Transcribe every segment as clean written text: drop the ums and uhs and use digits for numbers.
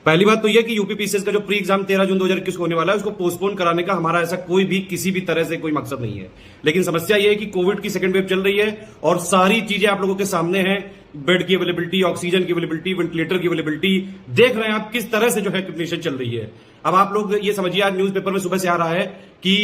पहली बात तो यह कि यूपीपीसीएस का जो प्री एग्जाम 13 जून 2021 को होने वाला है उसको पोस्टपोन कराने का हमारा ऐसा कोई भी किसी भी तरह से कोई मकसद नहीं है। लेकिन समस्या यह है कि कोविड की सेकंड वेव चल रही है और सारी चीजें आप लोगों के सामने हैं। बेड की अवेलेबिलिटी, ऑक्सीजन की अवेलेबिलिटी, वेंटिलेटर की अवेलेबिलिटी, देख रहे हैं आप किस तरह से जो है कंडीशन चल रही है। अब आप लोग ये समझिए, आज न्यूज़पेपर में सुबह से आ रहा है कि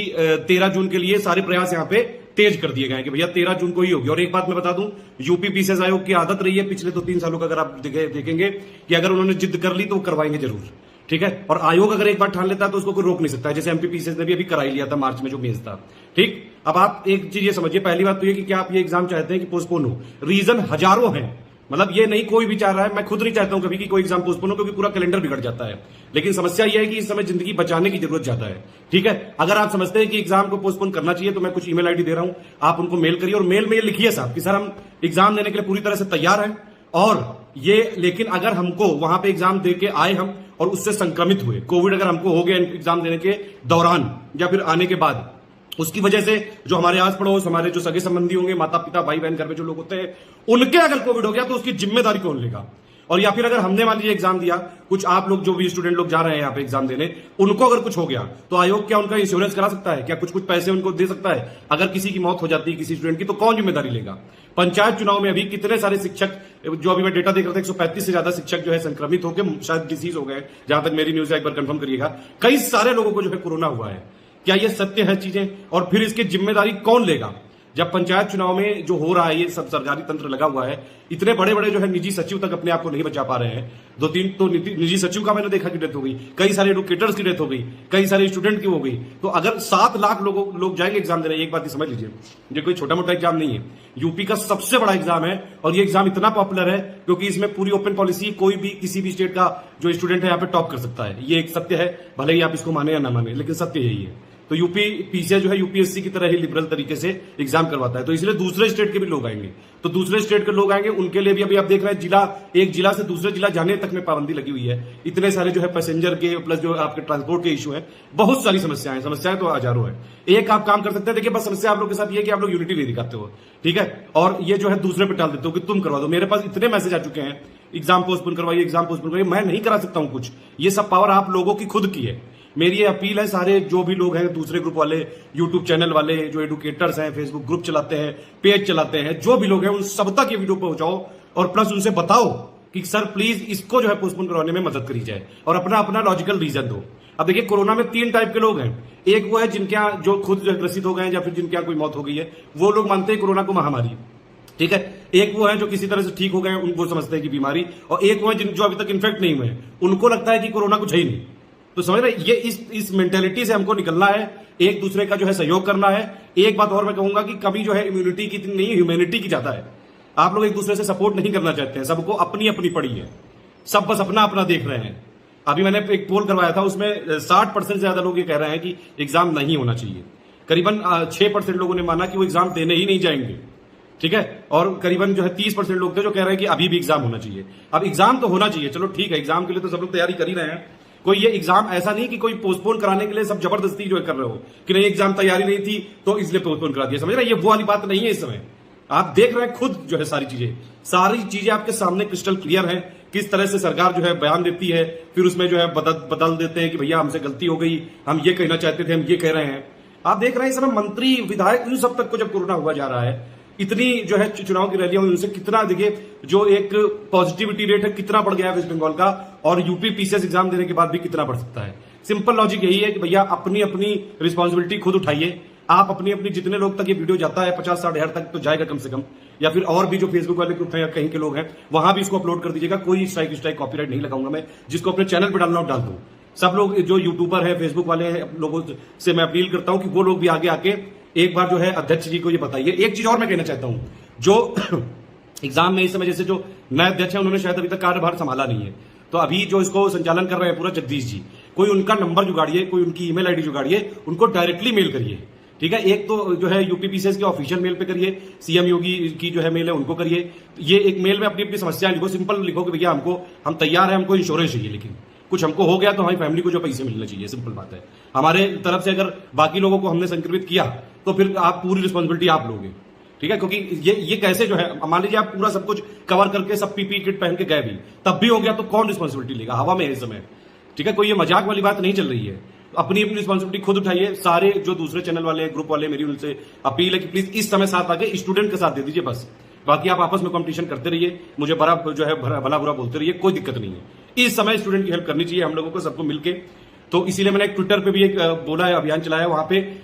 13 जून के लिए सारे प्रयास यहां पे तेज कर दिए गए कि भैया 13 जून को ही होगी। और एक बात मैं बता दूं, यूपीपीसीएस आयोग की आदत रही है पिछले 2-3 सालों का, अगर आप देखेंगे कि अगर उन्होंने जिद कर ली तो वो करवाएंगे जरूर, ठीक है। और आयोग अगर एक बार ठान लेता है तो उसको कोई रोक नहीं सकता है, जैसे एमपीपीसीएस ने भी अभी कराई लिया था मार्च में जो मेंस था, ठीक। अब आप एक चीज ये समझिए, पहली बात तो ये कि क्या आप ये एग्जाम चाहते हैं कि पोस्टपोन हो? रीजन हजारों हैं, मतलब ये नहीं कोई भी चाह रहा है, मैं खुद नहीं चाहता हूं कभी कि कोई एग्जाम पोस्टपोन हो, क्योंकि पूरा कैलेंडर बिगड़ जाता है। लेकिन समस्या यह है कि इस समय जिंदगी बचाने की जरूरत ज्यादा है, ठीक है। अगर आप समझते हैं कि एग्जाम को पोस्टपोन करना चाहिए तो मैं कुछ ईमेल आईडी दे रहा हूं, आप उनको मेल करिए और मेल में ये लिखिए साहब कि सर हम एग्जाम देने के लिए पूरी तरह से तैयार हैं, और ये लेकिन अगर हमको वहां पे एग्जाम दे के आए हम और उससे संक्रमित हुए, कोविड अगर हमको हो गया एग्जाम देने के दौरान या फिर आने के बाद, उसकी वजह से जो हमारे आस पड़ोस, हमारे जो सगे संबंधी होंगे, माता पिता, भाई बहन, घर में जो लोग होते हैं, उनके अगर कोविड हो गया तो उसकी जिम्मेदारी कौन लेगा? और या फिर अगर हमने मान लीजिए एग्जाम दिया, कुछ आप लोग जो भी स्टूडेंट लोग जा रहे हैं यहाँ पे एग्जाम देने, उनको अगर कुछ हो गया तो आयोग क्या उनका इंश्योरेंस करा सकता है? क्या कुछ पैसे उनको दे सकता है? अगर किसी की मौत हो जाती है किसी स्टूडेंट की तो कौन जिम्मेदारी लेगा? पंचायत चुनाव में अभी कितने सारे शिक्षक, जो अभी मैं डेटा देख रहा था, 135 से ज्यादा शिक्षक जो है संक्रमित होकर शायद डिसीज हो गए, जहां तक मेरी न्यूज है, एक बार कंफर्म करिएगा। कई सारे लोगों को जो है कोरोना हुआ है। क्या ये सत्य है चीजें? और फिर इसकी जिम्मेदारी कौन लेगा? जब पंचायत चुनाव में जो हो रहा है, ये सब सरकारी तंत्र लगा हुआ है, इतने बड़े बड़े जो है निजी सचिव तक अपने आप को नहीं बचा पा रहे हैं। 2-3 तो निजी सचिव का मैंने देखा कि डेथ हो गई, कई सारे एडुकेटर्स की डेथ हो गई, कई सारे स्टूडेंट की हो गई। तो अगर 7 लाख लोग जाएंगे एग्जाम देने, एक बात ही समझ लीजिए, ये कोई छोटा मोटा एग्जाम नहीं है, यूपी का सबसे बड़ा एग्जाम है। और ये एग्जाम इतना पॉपुलर है क्योंकि इसमें पूरी ओपन पॉलिसी, कोई भी किसी भी स्टेट का जो स्टूडेंट है यहाँ पे टॉप कर सकता है। ये एक सत्य है, भले ही आप इसको माने या ना माने, लेकिन सत्य यही है। तो यूपीपीसीएस जो है यूपीएससी की तरह ही लिबरल तरीके से एग्जाम करवाता है, तो इसलिए दूसरे स्टेट के भी लोग आएंगे। तो दूसरे स्टेट के लोग आएंगे, उनके लिए भी अभी आप देख रहे हैं एक जिला से दूसरे जिला जाने तक में पाबंदी लगी हुई है। इतने सारे जो है पैसेंजर के प्लस जो आपके ट्रांसपोर्ट के इशू है, बहुत सारी समस्याएं तो हजारों है। एक आप काम कर सकते हैं, देखिए बस समस्या आप लोग के साथ ये कि आप लोग यूनिटी नहीं दिखाते हो, ठीक है। और ये जो है दूसरे पे टाल देते हो कि तुम करवा दो। मेरे पास इतने मैसेज आ चुके हैं, एग्जाम पोस्टपोन करवाइए, एग्जाम पोस्टपोन करवाइए। मैं नहीं करा सकता हूं कुछ, ये सब पावर आप लोगों की खुद की है। मेरी ये अपील है, सारे जो भी लोग हैं, दूसरे ग्रुप वाले, यूट्यूब चैनल वाले, जो एडुकेटर्स हैं, फेसबुक ग्रुप चलाते हैं, पेज चलाते हैं, जो भी लोग हैं, उन सब तक ये वीडियो पहुंचाओ और प्लस उनसे बताओ कि सर प्लीज इसको जो है पोस्टपोन करवाने में मदद करी जाए और अपना अपना लॉजिकल रीजन दो। अब देखिए, कोरोना में 3 टाइप के लोग हैं। एक वो है जिनके यहाँ जो खुद जो ग्रसित हो गए हैं या फिर जिनके यहाँ कोई मौत हो गई है, वो लोग मानते हैं कोरोना को महामारी, ठीक है। एक वो है जो किसी तरह से ठीक हो गए हैं, उनको समझते हैं कि बीमारी, और एक वो है जो अभी तक इन्फेक्ट नहीं हुए हैं, उनको लगता है कि कोरोना कुछ है ही नहीं। तो समझ रहे, ये इस मेंटेलिटी से हमको निकलना है, एक दूसरे का जो है सहयोग करना है। एक बात और मैं कहूंगा कि कभी जो है इम्यूनिटी की इतनी नहीं, ह्यूमैनिटी की ज्यादा है। आप लोग एक दूसरे से सपोर्ट नहीं करना चाहते हैं, सबको अपनी अपनी पड़ी है, सब बस अपना अपना देख रहे हैं। अभी मैंने एक पोल करवाया था, उसमें 60% से ज्यादा लोग ये कह रहे हैं कि एग्जाम नहीं होना चाहिए। करीबन 6% लोगों ने माना कि वो एग्जाम देने ही नहीं जाएंगे, ठीक है। और करीबन जो है 30% लोग थे जो कह रहे हैं कि अभी भी एग्जाम होना चाहिए। अब एग्जाम तो होना चाहिए, चलो ठीक है, एग्जाम के लिए तो सब लोग तैयारी कर ही रहे हैं। कोई ये एग्जाम ऐसा नहीं कि कोई पोस्टपोन कराने के लिए सब जबरदस्ती जो है कर रहे हो कि नहीं एग्जाम तैयारी नहीं थी तो इसलिए पोस्टपोन करा दिया, समझ रहे, ये वो वाली बात नहीं है। इस समय आप देख रहे हैं खुद जो है सारी चीजें आपके सामने क्रिस्टल क्लियर है, किस तरह से सरकार जो है बयान देती है, फिर उसमें जो है बदल देते हैं कि भैया हमसे गलती हो गई, हम ये कहना चाहते थे, हम ये कह रहे हैं। आप देख रहे हैं इस समय मंत्री, विधायक, इन सब तक को जब कोरोना हुआ जा रहा है, इतनी जो है चुनाव की रैलियां हुई, उनसे कितना देखिए जो एक पॉजिटिविटी रेट है कितना बढ़ गया है वेस्ट बंगाल का, और यूपीपीसीएस एग्जाम देने के बाद भी कितना बढ़ सकता है। सिंपल लॉजिक यही है कि भैया अपनी अपनी रिस्पॉन्सिबिलिटी खुद उठाइए। आप अपनी अपनी, जितने लोग तक ये वीडियो जाता है, 50-60 हजार तक तो जाएगा कम से कम, या फिर और भी जो फेसबुक वाले ग्रुप हैं या कहीं के लोग हैं, वहां भी इसको अपलोड कर दीजिएगा। कोई स्ट्राइक कॉपीराइट नहीं लगाऊंगा मैं, जिसको अपने चैनल पर डालना डाल दूं। सब लोग जो यूट्यूबर है, फेसबुक वाले हैं, लोगों से मैं अपील करता हूं कि वो लोग भी आगे आके एक बार जो है अध्यक्ष जी को ये बताइए। एक चीज और मैं कहना चाहता हूं, जो एग्जाम में इस समय जैसे जो नए अध्यक्ष हैं, उन्होंने शायद अभी तक कार्यभार संभाला नहीं है, तो अभी जो इसको संचालन कर रहे हैं पूरा जगदीश जी, कोई उनका नंबर जुगाड़िए, कोई उनकी ईमेल आईडी जुगाड़िए, उनको डायरेक्टली मेल करिए, ठीक है। एक तो जो है यूपीपीसीएस के ऑफिशियल मेल पे करिए, सीएम योगी की जो है मेल है उनको करिए। ये एक मेल में अपनी अपनी समस्याएं लिखो, सिंपल लिखो कि भैया हम तैयार हैं, हमको इंश्योरेंस चाहिए, लेकिन कुछ हमको हो गया तो हमारी फैमिली को जो पैसे मिलने चाहिए, सिंपल बात है। हमारे तरफ से अगर बाकी लोगों को हमने संक्रमित किया तो फिर आप पूरी रिस्पॉन्सिबिलिटी आप लोगे, ठीक है, क्योंकि ये कैसे जो है, मान लीजिए आप पूरा सब कुछ कवर करके सब पीपी किट पहन के गए भी, तब भी हो गया तो कौन रिस्पॉन्सिबिलिटी लेगा? हवा में है इस समय। ठीक है, कोई ये मजाक वाली बात नहीं चल रही है। अपनी अपनी रिस्पॉन्सिबिलिटी खुद उठाइए। सारे जो दूसरे चैनल वाले ग्रुप वाले, मेरी उनसे अपील है कि प्लीज इस समय साथ आके स्टूडेंट के साथ दे दीजिए बस। बाकी आप आपस में कंपटीशन करते रहिए, मुझे बड़ा जो है भला बुरा बोलते रहिए, कोई दिक्कत नहीं है। इस समय स्टूडेंट की हेल्प करनी चाहिए हम लोगों को, सबको मिलके। तो इसीलिए मैंने एक ट्विटर पे भी एक बोला है, अभियान चलाया, वहां पे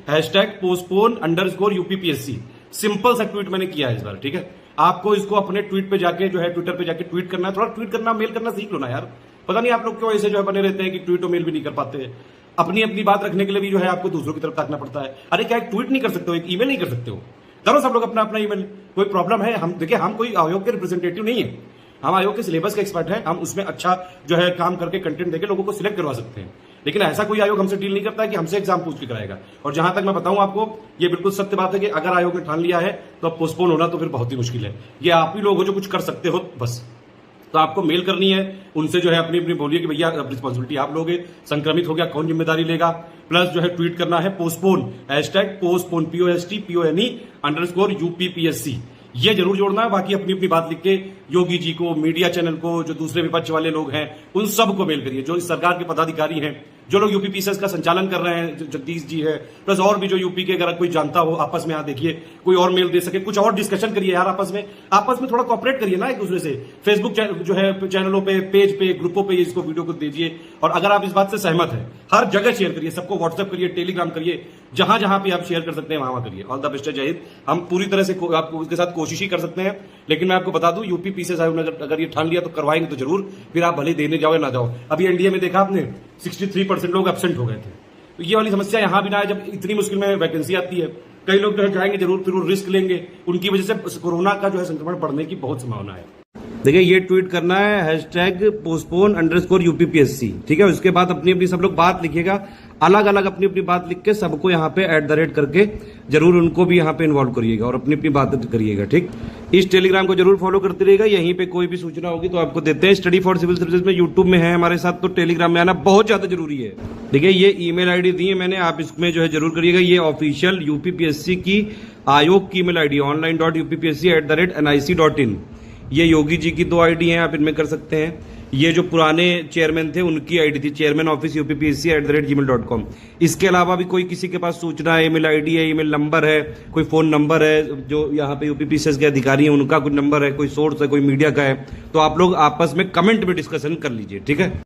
#postpone_UPPSC सिंपल सा ट्वीट मैंने किया है इस बार। ठीक है, आपको इसको अपने ट्वीट पे जाके जो है, ट्विटर पे जाके ट्वीट करना है। थोड़ा ट्वीट करना, मेल करना सीख लो ना यार। पता नहीं आप लोग क्यों ऐसे जो है बने रहते हैं कि ट्वीट और मेल भी नहीं कर पाते हैं। अपनी अपनी बात रखने के लिए भी जो है आपको दूसरों की तरफ ताकना पड़ता है। अरे क्या एक ट्वीट नहीं कर सकते हो, एक ईमेल नहीं कर सकते हो? करो सब लोग अपना अपना ईमेल। कोई प्रॉब्लम है? हम देखिए, हम कोई आयोग के रिप्रेजेंटेटिव नहीं है, हम आयोग के सिलेबस के एक्सपर्ट हैं। हम उसमें अच्छा जो है काम करके कंटेंट देके लोगों को सिलेक्ट करवा सकते हैं। लेकिन ऐसा कोई आयोग हमसे डील नहीं करता है कि हमसे एग्जाम पूछ के कराएगा। और जहां तक मैं बताऊं आपको, ये बिल्कुल सत्य बात है कि अगर आयोग ने ठान लिया है तो अब पोस्टपोन होना तो फिर बहुत ही मुश्किल है। ये आप ही लोग हो जो कुछ कर सकते हो बस। तो आपको मेल करनी है उनसे, जो है अपनी अपनी बोलिए कि भैया रिस्पॉन्सिबिलिटी आप लोगे, संक्रमित हो गया कौन जिम्मेदारी लेगा। प्लस जो है ट्वीट करना है पोस्टपोन, #postpone POSTPONE_UPPSC, ये जरूर जोड़ना है। बाकी अपनी अपनी बात लिख के योगी जी को, मीडिया चैनल को, जो दूसरे विपक्ष वाले लोग हैं उन सबको मेल करिए, जो इस सरकार के पदाधिकारी हैं, जो लोग यूपीपीसीएस का संचालन कर रहे हैं, जगदीश जी है, प्लस और भी जो यूपी के, अगर कोई जानता हो आपस में यहाँ देखिए, कोई और मेल दे सके, कुछ और डिस्कशन करिए यार आपस में थोड़ा कॉपरेट करिए ना एक दूसरे से। फेसबुक जो है चैनलों पे, पेज पे, ग्रुपों पे इसको वीडियो को दीजिए। और अगर आप इस बात से सहमत है, हर जगह शेयर करिए, सबको व्हाट्सएप करिए, टेलीग्राम करिए, जहां जहां पे आप शेयर कर सकते हैं वहां करिए। ऑल द बेस्ट, जय हिंद। हम पूरी तरह से आपको उसके साथ कोशिश ही कर सकते हैं। लेकिन मैं आपको बता दूं, यूपीपीसीएस आयोग ने अगर ये ठान लिया तो करवाएंगे तो जरूर, फिर आप भले देने जाओ या ना जाओ। अभी एनडीए में देखा आपने 63% लोग एब्सेंट हो गए थे। तो ये वाली समस्या यहां भी ना है, जब इतनी मुश्किल में वैकेंसी आती है। कई लोग जो है जाएंगे जरूर, फिर वो रिस्क लेंगे, उनकी वजह से कोरोना का जो है संक्रमण बढ़ने की बहुत संभावना है। देखिए, ये ट्वीट करना है #postpone_UPPSC। ठीक है, उसके बाद अपनी अपनी सब लोग बात लिखिएगा, अलग अलग अपनी अपनी बात लिख के सबको यहाँ पे @ करके जरूर उनको भी यहाँ पे इन्वॉल्व करिएगा और अपनी अपनी बात करिएगा। ठीक, इस टेलीग्राम को जरूर फॉलो करते रहिएगा। यहीं पे कोई भी सूचना होगी तो आपको देते हैं। स्टडी फॉर सिविल सर्विसेज में यूट्यूब में है हमारे साथ, तो टेलीग्राम में आना बहुत ज्यादा जरूरी है। देखिए, ये ईमेल आईडी दी है मैंने, आप इसमें जो है जरूर करिएगा। ये ऑफिशियल यूपीपीएससी की आयोग की ईमेल आईडी online.uppsc@nic.in। ये योगी जी की 2 आईडी हैं, आप इनमें कर सकते हैं। ये जो पुराने चेयरमैन थे उनकी आईडी थी, चेयरमैन ऑफिस UPPSC@gmail.com। इसके अलावा भी कोई किसी के पास सूचना है, ईमेल आईडी है, ईमेल नंबर है, कोई फोन नंबर है, जो यहाँ पे यूपीपीसीएस के अधिकारी हैं उनका कुछ नंबर है, कोई सोर्स है, कोई मीडिया का है, तो आप लोग आपस में कमेंट में डिस्कशन कर लीजिए। ठीक है।